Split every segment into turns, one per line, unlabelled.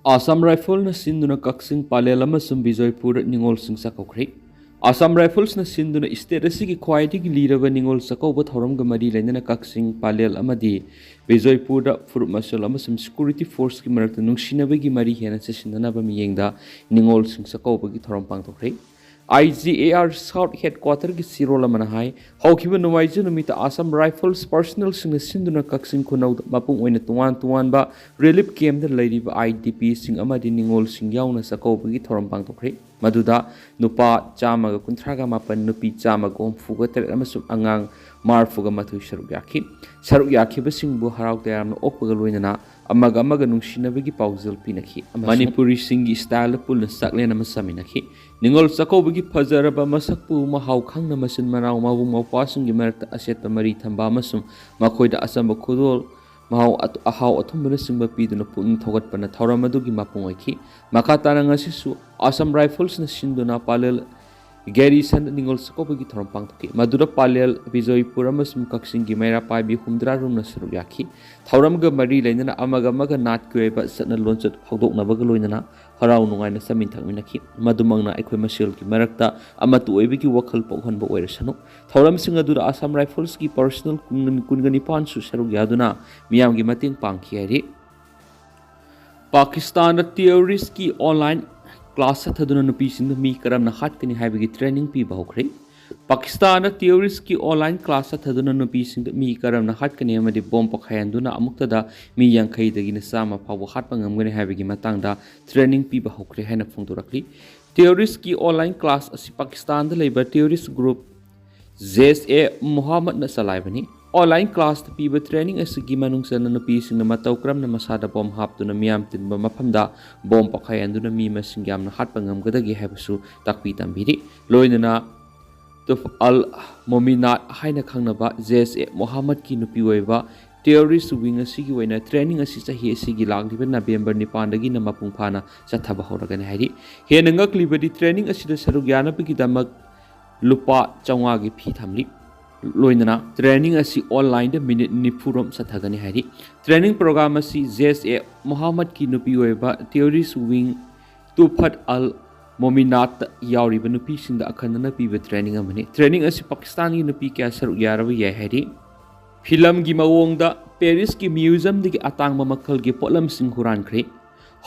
Assam Rifle na sinduna kaksing palel amasung Bijoypur ningol sing sakaukhri. Assam Rifles na sinduna state asigi khwaidigi liraba ningol sakauba thoramga mari lainana kaksing palel amadi Bijoypur da furut masal amasung security force ki marakta nungsinabagi mari hena sesinanaba miyengda ningol sing sakauba ki thoram pangthokri. IGAR South Headquarter ki Sirola Manahai, Hawkiba Nuwaiju Numita Assam Rifles Personal Sing Sinduna Kaksin Kunaw Mapung Oina Tuan ba Relief Camp the Lady IDP Sing Amadi Ningol Sing Yauna Sakobagi Thoram Pangtokri, Maduda, Nupa, Jamaga Kuntraga Mapan, Nupi, Jamagom, Fugater Amasum Angang, Marfuga Matu Sharuyaki, Saruyaki Basing Buharau Dam Opagaluina. Amaga nungsinabagi pauzil pinaki Manipuri singi style pul na saklena masaminaki ningol sakobagi phajaraba masakpu mahau khangna masin manao mabu mawpasungi marakta aseta mari thamba masum makhoida asamba khudol mahau ahau athumbana singba piduna puning thogatpana thoramadugi mapungaiki makatana ngasisu Assam Rifles na sinduna palel Gary San Ningol Sakobagi Thorampang Toki, Madura Palel, Bijoypur amasum Kaksingi Mera Pai Bi Humdra Rumna Saruyaki, Thoramga Mari Lainana Amagamaga Nat Kueba Satna Lonset Hodoknabaga Loinana, Harau Nungana Samintaminaki, Madumangna Equimasil Ki Marakta, Amatu Ebiki Wakal Pokhanba Weresano, Thoram Singadura Assam Rifles ki personal Kungani Pansu Saruyaduna, Miamgi Mating Pankiari. Pakistan theorist ki online class thaduna Nupi sing mi karamna hatkani haibagi training pi bahokre Pakistan theorist ki online class thaduna Nupi sing mi karamna hatkani amadi bomb pakhayanduna amuktada mi yankhai dagi na sama phaw hatpa ngamgani haibagi matangda training pi bahokre haina phongdorakli theorist ki online class asi Pakistan da leiba theorist group ZSA Muhammad na salaibani online class to people training asigi manungsan na Nupi sing na mataw karamna masada bomb haptuna miyam tinba maphamda bomb pakhayanduna mi masing yamna hatpa ngamgadagi haibasu takpi tambiri loinana tuf al mominat haina khangnaba ZSA Muhammad ki Nupi oiba terrorist wing asigi waina training asi sahi asigi lagliba November 9 dagi na mapung phana chathaba horagani hairi hena ngaklibadi training asida saruk yana piki damak lupa chawga gi phi thamli Loinana training asi online the minute nipurum sathagani hari training program asi ZSA Muhammad ki Nupi oiba theorist wing tufat al mominat yauriba Nupi sinda akhanana piba training amani training asi Pakistan ki Nupi kya saru yaraba yai hari film gi mawongda Paris ki museum digi atangba makhal gi polam sing huran khre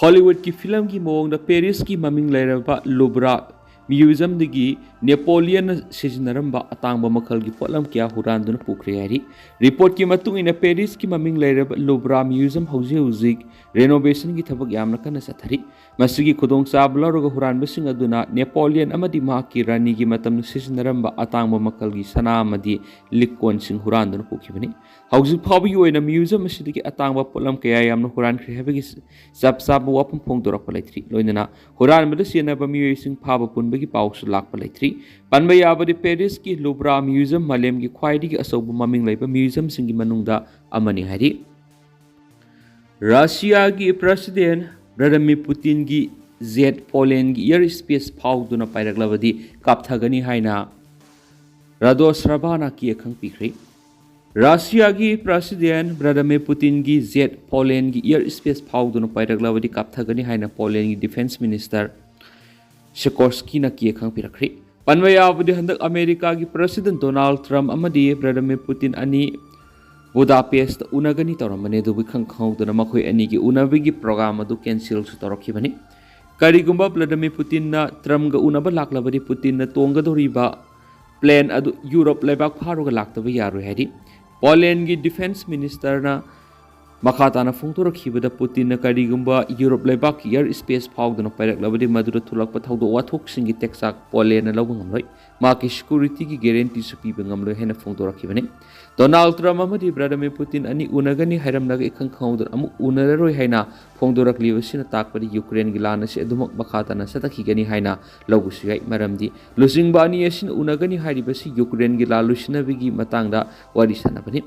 Hollywood ki film gi mawongda Paris ki maming lairaba Louvre Museum digi Napoleon Sijinaramba atangba makhal gi polam kya huranduna pukre hari report ki matung ina Paris ki maming lairaba Louvre Museum hauzik renovation gi thabak yamna kana sathari masigi khudong sabla roga huranba sing aduna Napoleon amadi ma ki rani gi matam Sijinaramba atangba makhal gi sana amadi likon sing huranduna pukhibani hauzik phabi oina museum asidigi atangba polam kya yamna huran khre habagi sab wapum phongdora palaitri loinana huran mada siana ba mioi sing phaba punbagi pawsu lakpa laitri panba yabadi Paris ki Louvre Museum malem gi khwaidi gi asobu maming laiba museum singi manungda amani hari Russia gi president Vladimir Putin gi Z Poland gi air space phawduna pairaglabadi kapthagani haina Rados Rabana ki akhang pikri Russia gi president Vladimir Putin gi Z Poland gi air space phawduna pairaglabadi kapthagani haina Poland gi defense minister Sikorsky na ki khang pirakri panwaya budi handak America gi president Donald Trump amadi Vladimir Putin ani Budapest unagani toramane du bikhang khawduna makhoi ani gi unabigi program adu cancel su torokhibani karigumba Vladimir Putin na Trump ga unaba laklabadi Putin na tonga doriba plan adu Europe lebak pharuga laktaba yaru hadi Poland gi defense minister na Makatana Fungtura Kibada Putin na karigumba Europe lebak air space phawduna pairak madura thulakpa thawdo wathok singi texak Poland na lawang amloi maki security ki guarantee su piba ngamloi hena Fungtura Kibane Donald Trump amadi Vladimir Putin ani unagani hairamnaga ikhang khawdur amu unararoi haina Fungtura Klibasina takpadi Ukraine gi lana se adumak makatana satakigani haina lawgusu yai maramdi lusingba ani asin unagani hairibasi Ukraine gi lalusina bigi matangda wari sanabani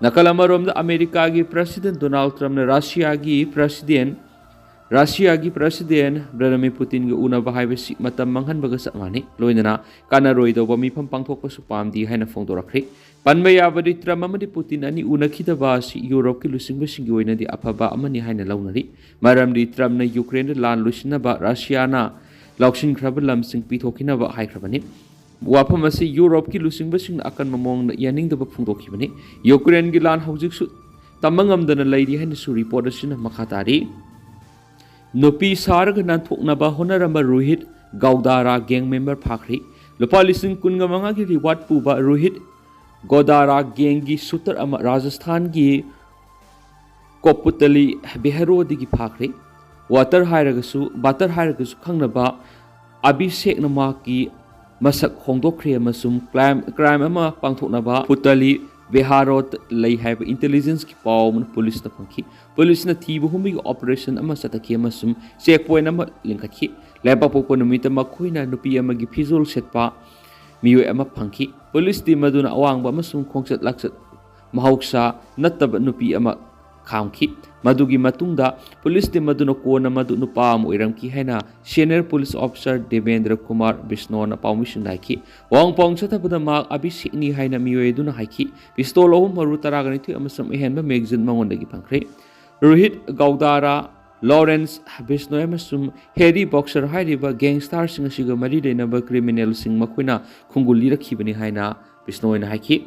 Nakalamarom da America gi President Donald Trump na Russia gi President Russia की President Vladimir Putin की una bahaybasi matam manghan baga sa mani loinana kanaroi do ba mifam pangthok pa supam di haina phongdorakri panbaya badi Trump amadi Putin ani una khida ba si Europe ki lusingba singi oina di afaba amani haina launari maram di Trump na Ukraine lan lusina ba Russia na lauksin khraba lamsing pithokina ba haikrabani wafam asi Europe ki lusingba sing akan mamong na yaning da ba phongdokhibani Ukraine ki lan haujik su tamangam dana laidi haina su report asina makhatari Nupi saraga nanthoknaba honaramba Rohit Gaudara gang member phakri lupa lising kunga manga ki reward puba Rohit Gaudara gang gi shooter ama Rajasthan gi Koputali Beharo digi phakri water hairagasu butter hairagasu khangnaba Abhishek nama ki masak hongdokri amasum crime ama pangthoknaba Putali Beharot lay have intelligence ki paw police na pangki police na thibu humi operation ama sataki amasum checkpoint ama linkaki leba popo numita makuina nupi ama gi phizol setpa miyo ama pangki police team maduna awangba amasum khongsat laksat mahoksa nattaba nupi ama khamki madugi matungda police team maduna kona madu nupa am oiramki haina senior police officer Devendra Kumar Vishnu na permission laiki wang pong sathabada mak Abhishek ni haina miyo eduna haiki pistol ohum maru taragani thu amasam ehenba magazine mangondagi pangkre Rohit Gaudara Lawrence Vishnu amasum Harry Boxer hairiba gangster sing asiga mari denaba criminal sing makuina khunguli rakhibani haina Vishnu na haiki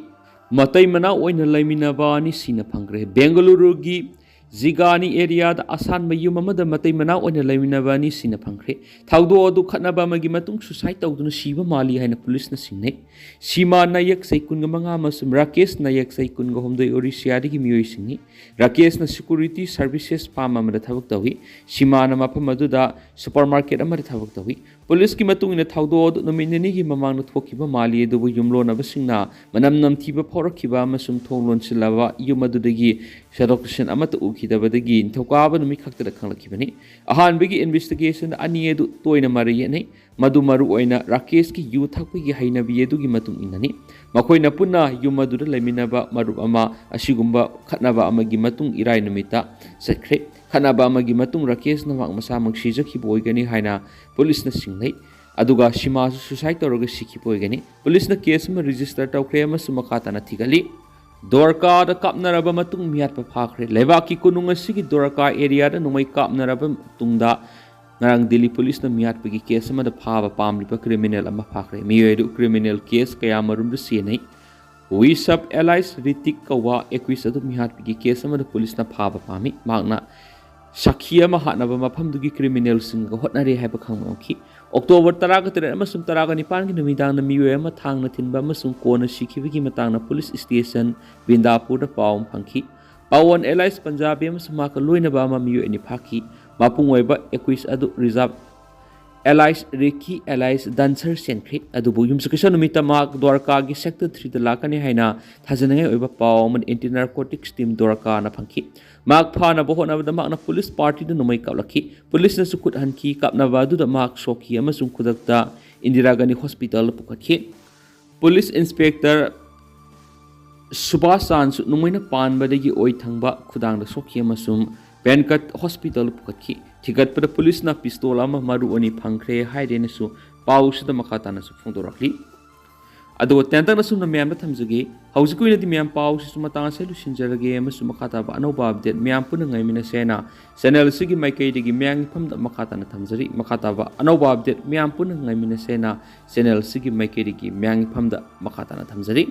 Matei manao oina Leimina ba ni sina pangre Bengaluru gi Zigani area da asan mayum amada Matei manao oina Leimina ba ni sina pangre thaudo odu khatnaba magi matung suicide tawduna siba mali haina police na singne Sima nayak sai kunga manga masum Rakesh nayak sai kunga homdoi Orissa gi miyoi singni Rakesh na security services pam amada thabak tawi Sima na mafam aduda supermarket amada thabak tawi police ki matung ina thaudo odu nominani gi mamang na thokiba mali edu yumlo na basingna manam namthiba phorokhiba masum thonglon silaba yumadudagi sadoktion amata ukidabadagi thokaba numi khakta khanglakibani ahan bigi investigation ani edu toina mari nei madu maru oina Rakesh ki yu thakpigi haina bi edu gi matung inani makoina punna yumaduda leminaba maru ama asigumba khatnaba amagi matung irai numita sekre khanaba amagi matung Rakesh na mak masa mak sijakhi boigani haina police na singlei aduga Sima suicide toroga sikhi boigani police na case ma register tawkre ama sumakata na thigali Dorka da kapnaraba matung miat pa phakre lebaki kunung asigi Dorka area da numai kapnaraba tungda ngarang Delhi police na miat pagi case ma da phaba pamlipa criminal ama phakre miyedu criminal case kaya marum da sienai we sub allies Ritik kawa equis adu miat pagi case ma da police na phaba pami magna Sakhiya mahatnaba mafamdugi criminal singa hotnari haiba khangmaki October 13 amasum 19 ki numidang na miyo ama thang na thinba amasum kona sikhibigi matang na police station Vindapur da pawm phangki Pawon Allies Punjab amasum maka loina ba ma miyo ani phaki mapung oiba 21 adu reserve Allies Reki Allies dancer senkri adu bu yum sakisa numita mak Dwarka gi sector 3 da lakani haina thajanangai oiba pawm anti narcotics team Dwarka na phangki mak phana bohona da mak na police party da numai kaulaki police na sukut hanki kapna badu da mak soki amasung kudakta Indira Gandhi hospital pukatki police inspector Subhasan su numaina pan badagi oi thangba khudang da soki amasum Benkat hospital pukatki thigat pada police na pistol ama maru ani phangkre haide na su paus da makata na su phongdorakli ado tentang na sum na myam da thamjage hausikui na di myam paus su matang se lu sinjarage ama su makata ba anoba update myam puna ngai mina sena channel sigi maikai digi myang pham da makata na thamjari makata ba anoba update myam puna ngai mina sena channel sigi maikai digi myang pham da makata na thamjari